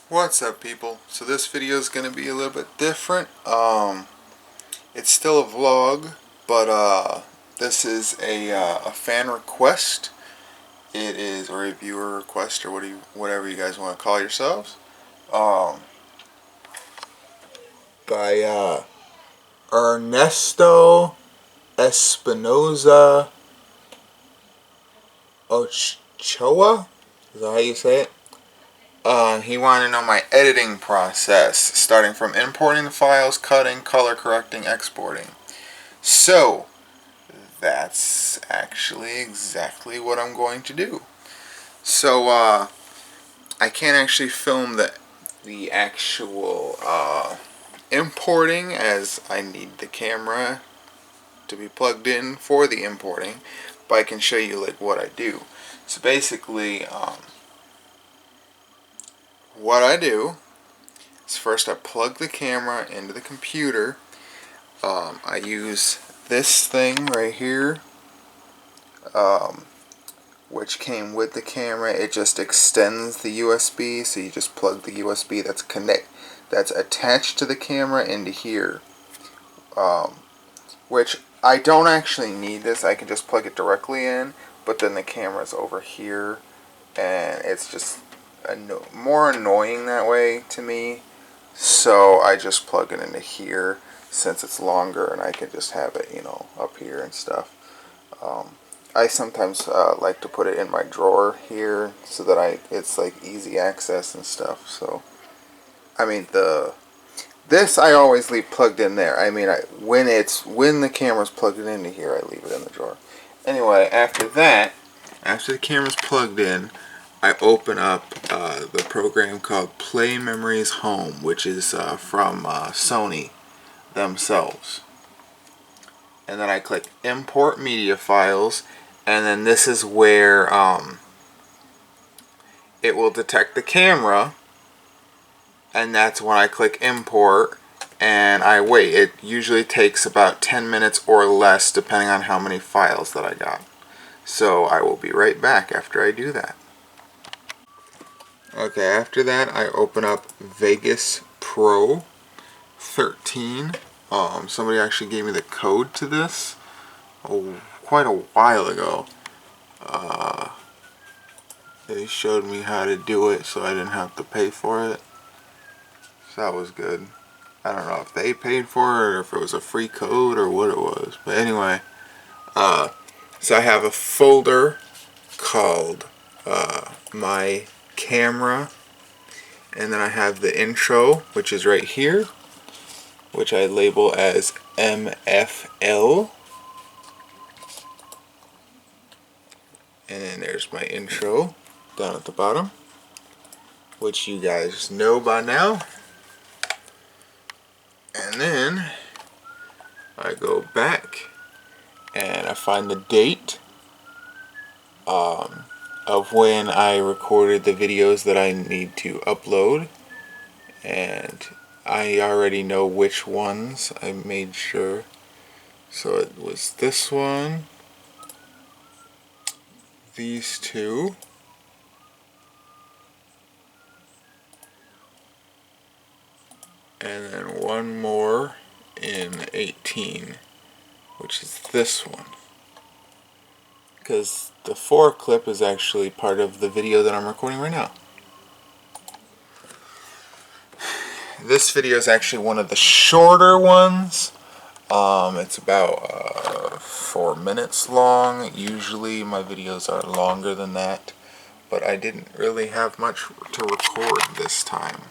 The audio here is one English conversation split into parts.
What's up, people? So this video is going to be a little bit different. It's still a vlog, but this is a fan request. It is, or a viewer request, or whatever you guys want to call yourselves. Um, by Ernesto Espinoza Ochoa. Is that how you say it? He wanted to know my editing process, starting from importing the files, cutting, color correcting, exporting. So, that's actually exactly what I'm going to do. So, I can't actually film the actual importing, as I need the camera to be plugged in for the importing, but I can show you like what I do. So basically, what I do is first I plug the camera into the computer. I use this thing right here, which came with the camera. It just extends the USB, so you just plug the USB that's attached to the camera into here. Which I don't actually need this. I can just plug it directly in, but then the camera's over here, and it's just more annoying that way to me. So I just plug it into here since it's longer, and I can just have it, up here and stuff. I sometimes like to put it in my drawer here so that it's like easy access and stuff. So I mean this I always leave plugged in there. I mean when the camera's plugged into here, I leave it in the drawer. Anyway, after the camera's plugged in, I open up the program called Play Memories Home, which is from Sony themselves. And then I click Import Media Files, and then this is where it will detect the camera, and that's when I click Import, and I wait. It usually takes about 10 minutes or less, depending on how many files that I got. So I will be right back after I do that. Okay, after that I open up Vegas Pro 13. Somebody actually gave me the code to this quite a while ago. They showed me how to do it so I didn't have to pay for it. So that was good. I don't know if they paid for it or if it was a free code or what it was. But anyway, so I have a folder called My Camera. And then I have the intro, which is right here, which I label as MFL. And then there's my intro down at the bottom, which you guys know by now. And then I go back and I find the date of when I recorded the videos that I need to upload. And I already know which ones I made sure. So it was this one, these two, and then one more in 18, which is this one. Because the 4 clip is actually part of the video that I'm recording right now. This video is actually one of the shorter ones. It's about 4 minutes long. Usually my videos are longer than that, but I didn't really have much to record this time.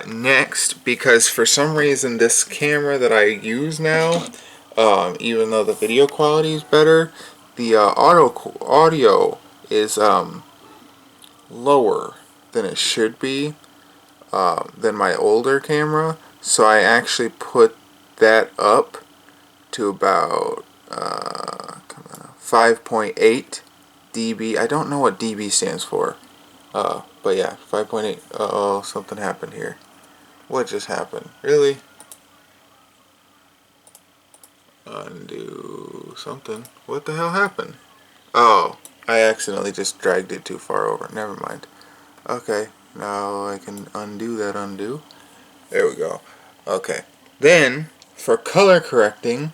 Next, because for some reason this camera that I use now, even though the video quality is better, the audio is lower than it should be than my older camera. So I actually put that up to about 5.8 dB. I don't know what dB stands for. But yeah, 5.8. Uh-oh, something happened here. What just happened? Really? Undo something. What the hell happened? Oh, I accidentally just dragged it too far over. Never mind. Okay, Now I can undo that undo. There we go. Okay. Then, for color correcting,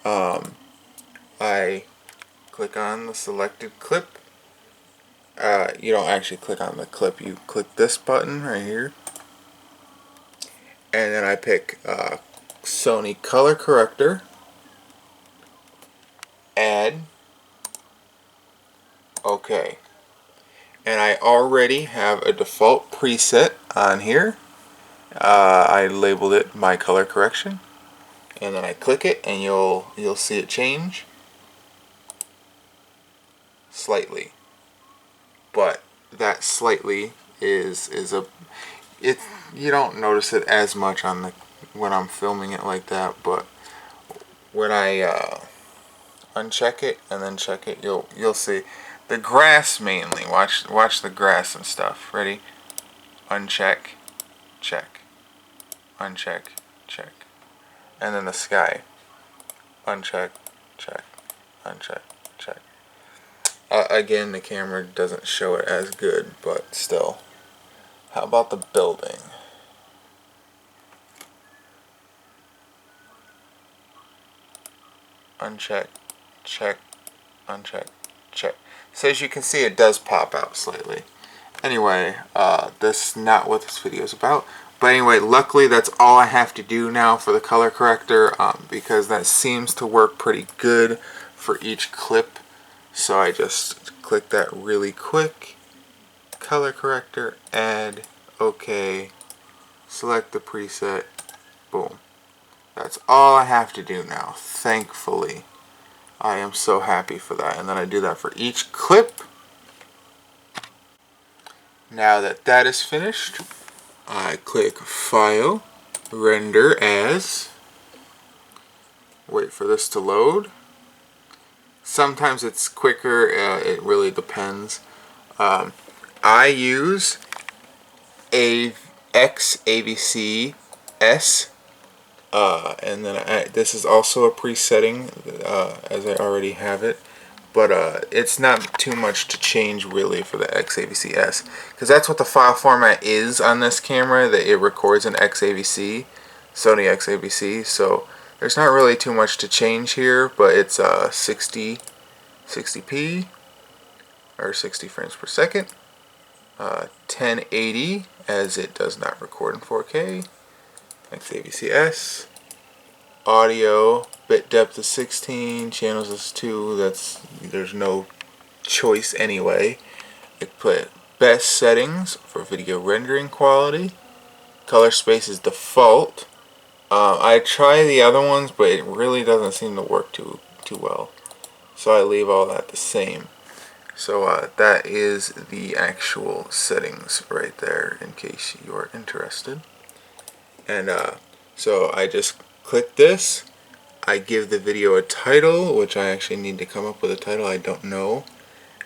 I click on the selected clip. You don't actually click on the clip, you click this button right here. And then I pick Sony Color Corrector, Add, OK. And I already have a default preset on here. I labeled it My Color Correction. And then I click it and you'll see it change slightly. But that slightly is you don't notice it as much on the when I'm filming it like that, but when I uncheck it and then check it, you'll see the grass mainly. Watch the grass and stuff. Ready? Uncheck, check, uncheck, check, and then the sky. Uncheck, check, uncheck, check. Again, the camera doesn't show it as good, but still. How about the building? Uncheck, check, uncheck, check. So as you can see, it does pop out slightly. Anyway, that's not what this video is about. But anyway, luckily that's all I have to do now for the color corrector, because that seems to work pretty good for each clip. So I just click that really quick. Color corrector, add, OK, select the preset, boom. That's all I have to do now, thankfully. I am so happy for that. And then I do that for each clip. Now that that is finished, I click File, Render As, wait for this to load. Sometimes it's quicker, it really depends. I use XAVC S, and then this is also a presetting, as I already have it. But it's not too much to change really for the XAVC-S, because that's what the file format is on this camera, that it records in XAVC, Sony XAVC, so there's not really too much to change here, but it's 60p, or 60 frames per second, 1080, as it does not record in 4K, XAVC-S, audio, bit depth is 16, channels is 2, there's no choice anyway. I put best settings for video rendering quality, color space is default. I try the other ones, but it really doesn't seem to work too well, so I leave all that the same. So that is the actual settings right there, in case you are interested. And so I just click this, I give the video a title, which I actually need to come up with a title, I don't know,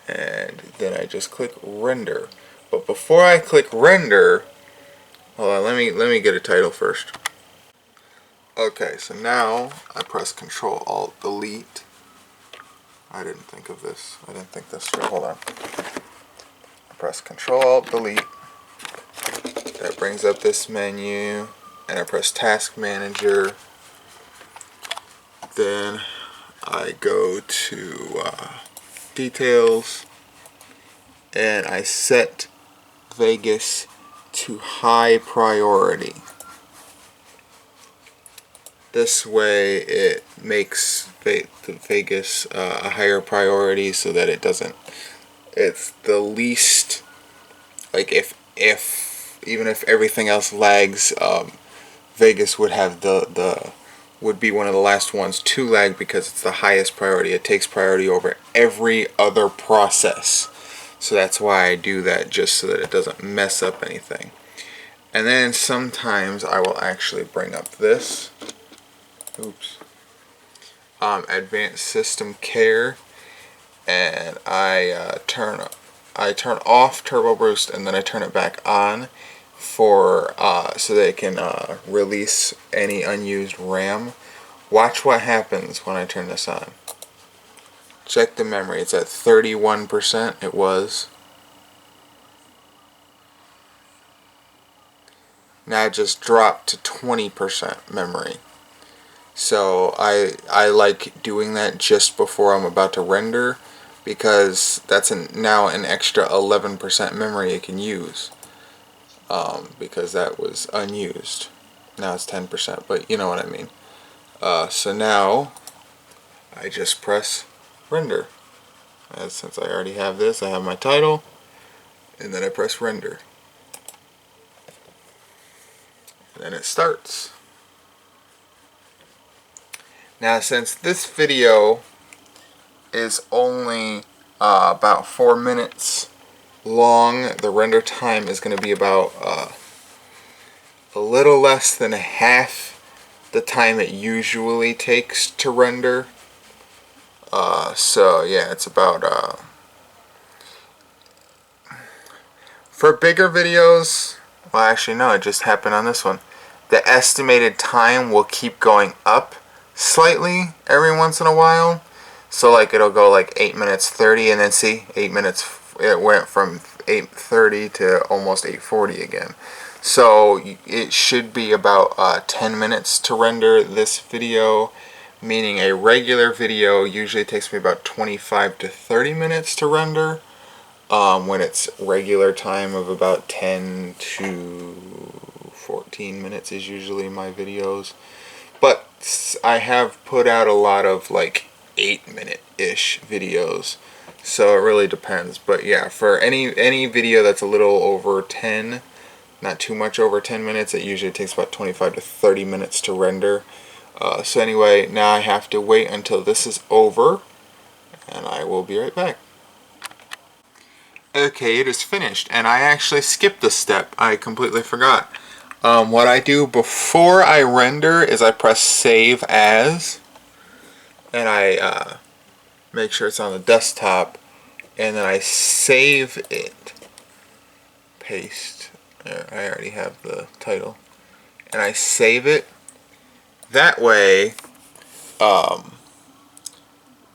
and then I just click render. But before I click render, hold on, let me get a title first. Okay, so now I press Control Alt Delete. I didn't think of this. I didn't think this through. Hold on. I press Control Alt Delete. That brings up this menu, and I press Task Manager. Then I go to Details, and I set Vegas to high priority. This way it makes the Vegas a higher priority, so that it's the least, like even if everything else lags, Vegas would have would be one of the last ones to lag, because it's the highest priority. It takes priority over every other process. So that's why I do that, just so that it doesn't mess up anything. And then sometimes I will actually bring up this. Oops. Advanced System Care, and I turn off Turbo Boost, and then I turn it back on for so that it can release any unused RAM. Watch what happens when I turn this on. Check the memory. It's at 31%. It was. Now it just dropped to 20% memory. So I like doing that just before I'm about to render, because that's now an extra 11% memory it can use, because that was unused. Now it's 10%, but you know what I mean. So now I just press render. Since I already have this, I have my title, and then I press render. And then it starts. Now, since this video is only about 4 minutes long, the render time is going to be about a little less than half the time it usually takes to render. So yeah, it's about for bigger videos, well actually no, it just happened on this one. The estimated time will keep going up slightly every once in a while. So like it'll go like 8 minutes 30, and then see 8 minutes, it went from 8:30 to almost 8:40 again. So it should be about 10 minutes to render this video, meaning a regular video usually takes me about 25 to 30 minutes to render, when it's regular time of about 10 to 14 minutes is usually my videos. But I have put out a lot of like 8-minute-ish videos, so it really depends. But yeah, for any video that's a little over 10, not too much over 10 minutes, it usually takes about 25 to 30 minutes to render. So anyway, now I have to wait until this is over, and I will be right back. Okay, it is finished, and I actually skipped a step. I completely forgot. What I do before I render is I press save as, and I make sure it's on the desktop, and then I save it. Paste. There, I already have the title. And I save it. That way,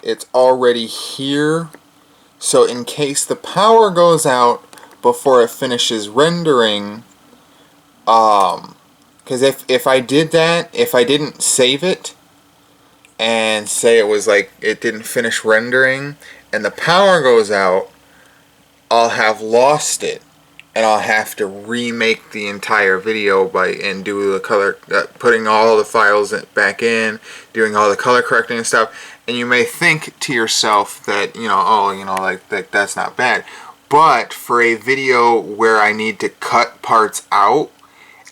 it's already here. So in case the power goes out before it finishes rendering, because if I did that, if I didn't save it, and say it was like it didn't finish rendering, and the power goes out, I'll have lost it, and I'll have to remake the entire video and do the color, putting all the files back in, doing all the color correcting and stuff. And you may think to yourself that, like that's not bad. But for a video where I need to cut parts out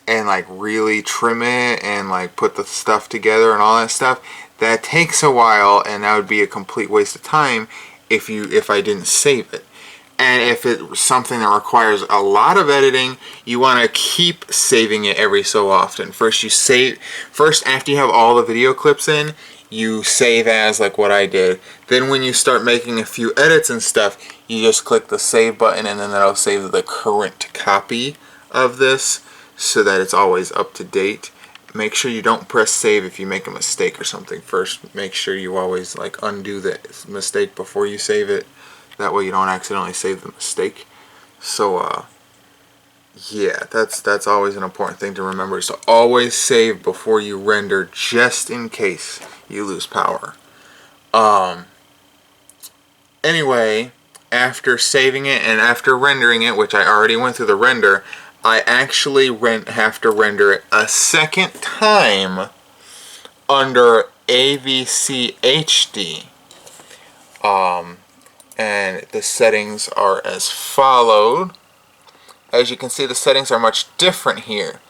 and like really trim it and like put the stuff together and all that stuff, that takes a while, and that would be a complete waste of time if I didn't save it. And if it's something that requires a lot of editing, you want to keep saving it every so often. First after you have all the video clips in, you save as, like what I did. Then when you start making a few edits and stuff, you just click the save button, and then that'll save the current copy of this so that it's always up to date. Make sure you don't press save if you make a mistake or something. First, make sure you always like undo the mistake before you save it. That way you don't accidentally save the mistake. So, yeah, that's always an important thing to remember, is to always save before you render, just in case you lose power. Anyway, after saving it and after rendering it, which I already went through the render, I actually have to render it a second time under AVC HD. And the settings are as followed. As you can see, the settings are much different here,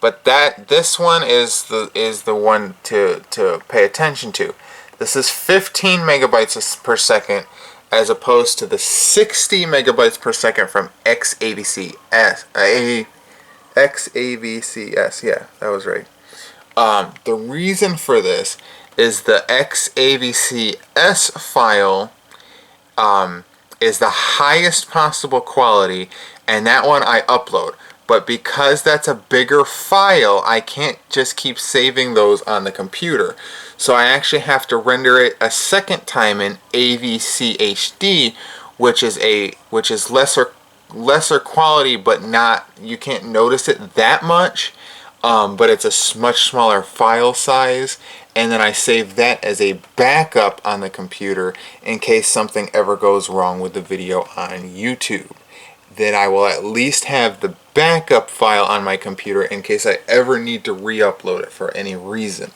but this one is the one to pay attention to. This is 15 megabytes per second, as opposed to the 60 megabytes per second from XAVCS. XAVCS, yeah, that was right. The reason for this is the XAVCS file is the highest possible quality, and that one I upload. But because that's a bigger file, I can't just keep saving those on the computer. So I actually have to render it a second time in AVC HD, which is lesser lesser quality, but not, you can't notice it that much. But it's a much smaller file size, and then I save that as a backup on the computer in case something ever goes wrong with the video on YouTube. Then I will at least have the backup file on my computer in case I ever need to re-upload it for any reason.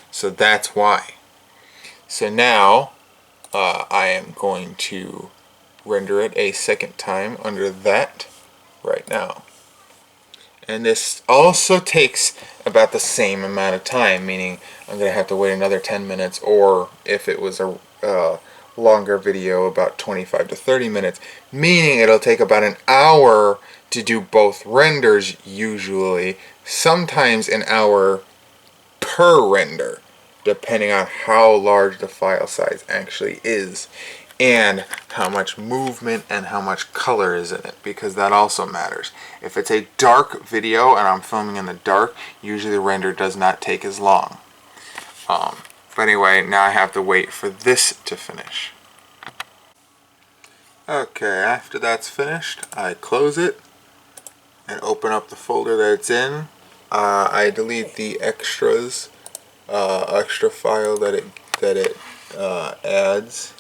So that's why. So now I am going to render it a second time under that right now. And this also takes about the same amount of time, meaning I'm going to have to wait another 10 minutes, or if it was a longer video, about 25 to 30 minutes, meaning it'll take about an hour to do both renders usually, sometimes an hour per render, depending on how large the file size actually is and how much movement and how much color is in it, because that also matters. If it's a dark video and I'm filming in the dark, usually the render does not take as long. But anyway, now I have to wait for this to finish. Okay, after that's finished, I close it and open up the folder that it's in. I delete the extras, extra file that it adds.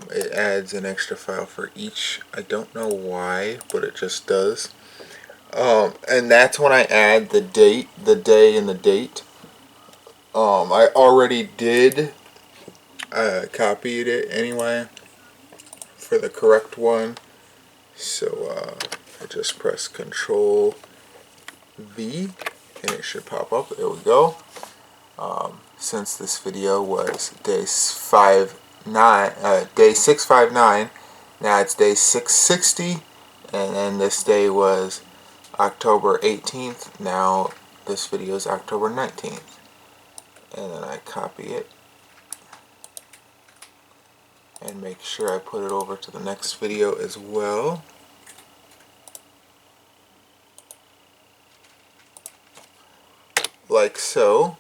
It adds an extra file for each. I don't know why, but it just does. And that's when I add the date, the day, and the date. I already did copied it anyway for the correct one. So I just press Control V and it should pop up. There we go. Since this video was day 659, now it's day 660, and then this day was October 18th. Now this video is October 19th. And then I copy it and make sure I put it over to the next video as well. Like so.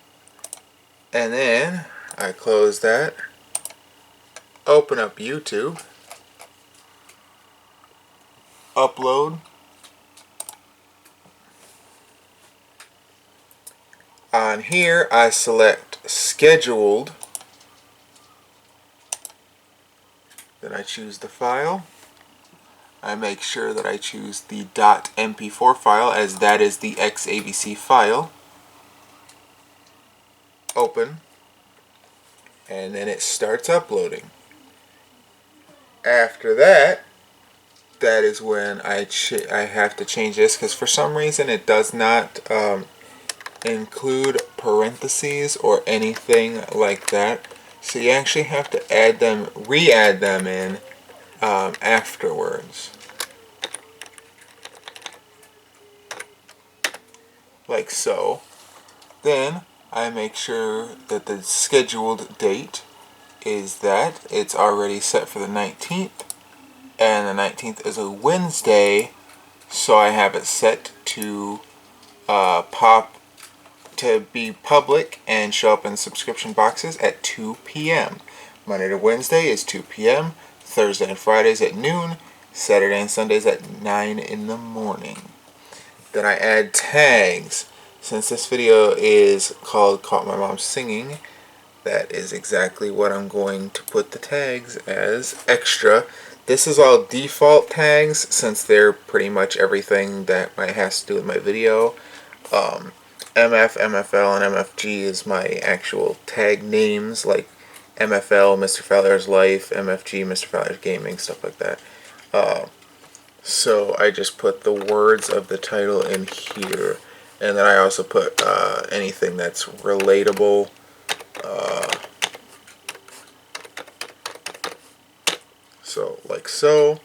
And then I close that, open up YouTube, upload. On here I select scheduled, then I choose the file. I make sure that I choose the .mp4 file, as that is the XAVC file. Open, and then it starts uploading. After that, that is when I have to change this, because for some reason it does not include parentheses or anything like that. So you actually have to add them, re-add them in afterwards. Like so. Then I make sure that the scheduled date is that it's already set for the 19th, and the 19th is a Wednesday, so I have it set to be public and show up in subscription boxes at 2 p.m. Monday to Wednesday is 2 p.m. Thursday and Fridays at noon. Saturday and Sundays at 9 in the morning. Then I add tags. Since this video is called Caught My Mom Singing, that is exactly what I'm going to put the tags as extra. This is all default tags, since they're pretty much everything that has to do with my video. MF, MFL, and MFG is my actual tag names, like MFL, MrFalliorsLife, MFG, Mr. Falliors Gaming, stuff like that. So I just put the words of the title in here, and then I also put anything that's relatable. So like so.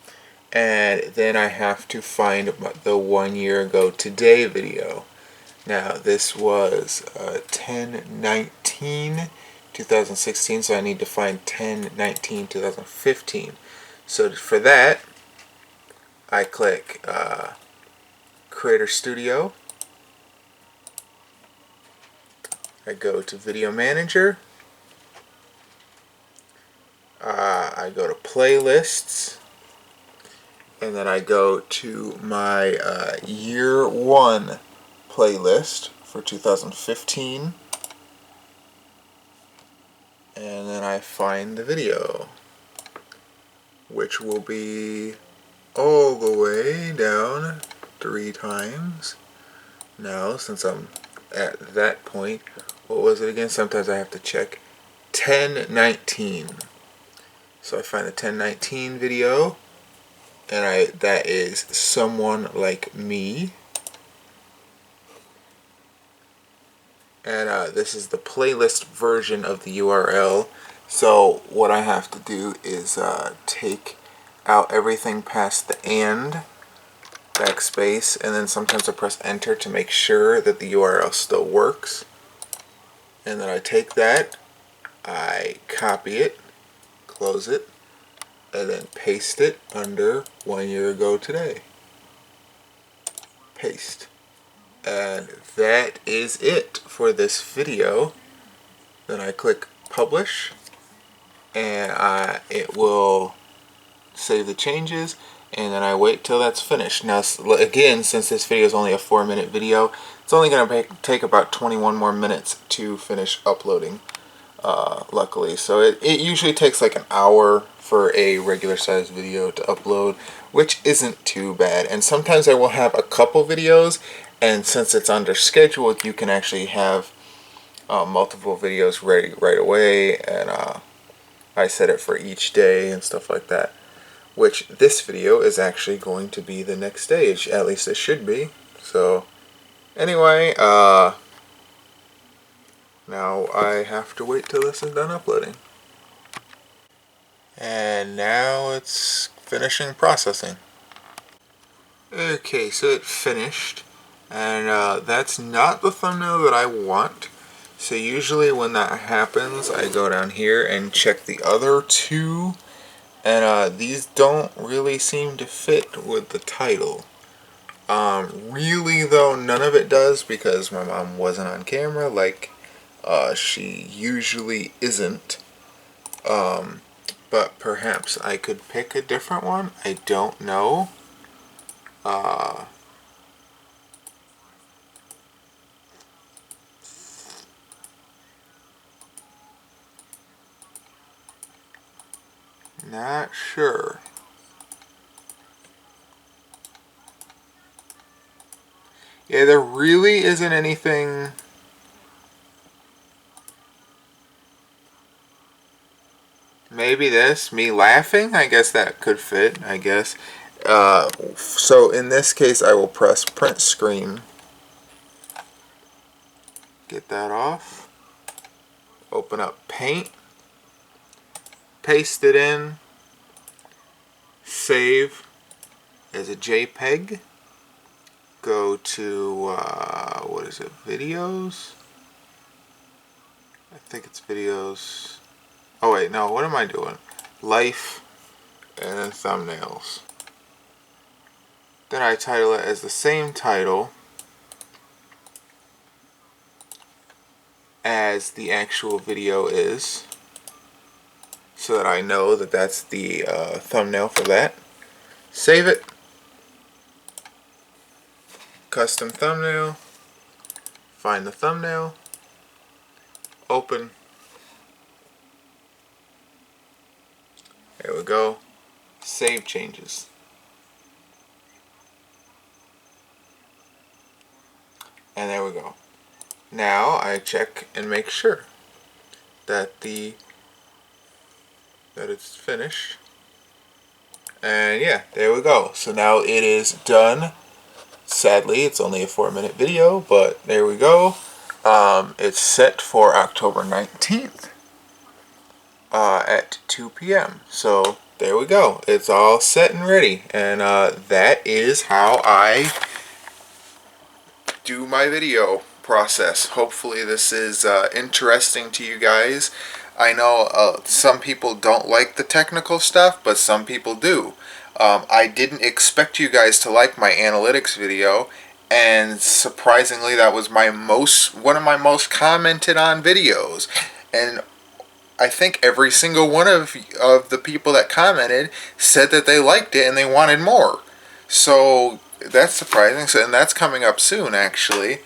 And then I have to find the 1 year ago today video. Now this was 10/19/2016, so I need to find 10/19/2015. So for that, I click Creator Studio. I go to Video Manager. I go to Playlists. and then I go to my year 1 playlist for 2015, and then I find the video, which will be all the way down 3 times. Now, since I'm at that point, what was it again? Sometimes I have to check. 1019. So I find the 1019 video, and that is Someone Like Me. And this is the playlist version of the URL. So what I have to do is take out everything past the and, backspace, and then sometimes I press enter to make sure that the URL still works. And then I take that, I copy it, close it, and then paste it under 1 year ago today. Paste. And that is it for this video. Then I click publish, and it will save the changes, and then I wait till that's finished. Now again, since this video is only a 4-minute video, it's only going to take about 21 more minutes to finish uploading, luckily. So it usually takes like an hour for a regular sized video to upload, which isn't too bad. And sometimes I will have a couple videos, and since it's under schedule, you can actually have multiple videos ready right away, and I set it for each day and stuff like that, which this video is actually going to be the next day, at least it should be. So anyway, now I have to wait till this is done uploading. And now it's finishing processing. Okay, so it finished, and that's not the thumbnail that I want. So usually when that happens, I go down here and check the other two, and these don't really seem to fit with the title. Really though, none of it does, because my mom wasn't on camera like she usually isn't. But perhaps I could pick a different one. I don't know. Not sure. Yeah, there really isn't anything. Maybe this, me laughing? I guess that could fit, I guess. So in this case, I will press print screen. Get that off. Open up Paint. Paste it in. Save as a JPEG. Go to, what is it, videos? I think it's videos. Oh wait, no, what am I doing? Life, and then thumbnails. Then I title it as the same title as the actual video is, so that I know that that's the thumbnail for that. Save it. Custom thumbnail. Find the thumbnail. Open. There we go. Save changes. And there we go. Now I check and make sure that it's finished. And yeah, there we go. So now it is done. Sadly, it's only a 4-minute video, but there we go. It's set for October 19th. At 2 p.m. So there we go. It's all set and ready, and that is how I do my video process. Hopefully this is interesting to you guys. I know some people don't like the technical stuff, but some people do. I didn't expect you guys to like my analytics video, and surprisingly that was one of my most commented on videos. And I think every single one of the people that commented said that they liked it and they wanted more. So that's surprising. So, and that's coming up soon, actually.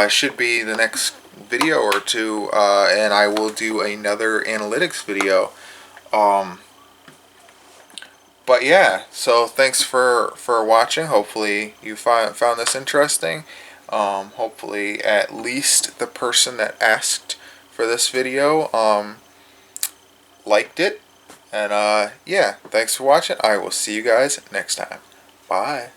Should be the next video or two, and I will do another analytics video. But yeah, so thanks for watching. Hopefully you found this interesting. Hopefully at least the person that asked for this video liked it. And yeah, thanks for watching. I will see you guys next time. Bye.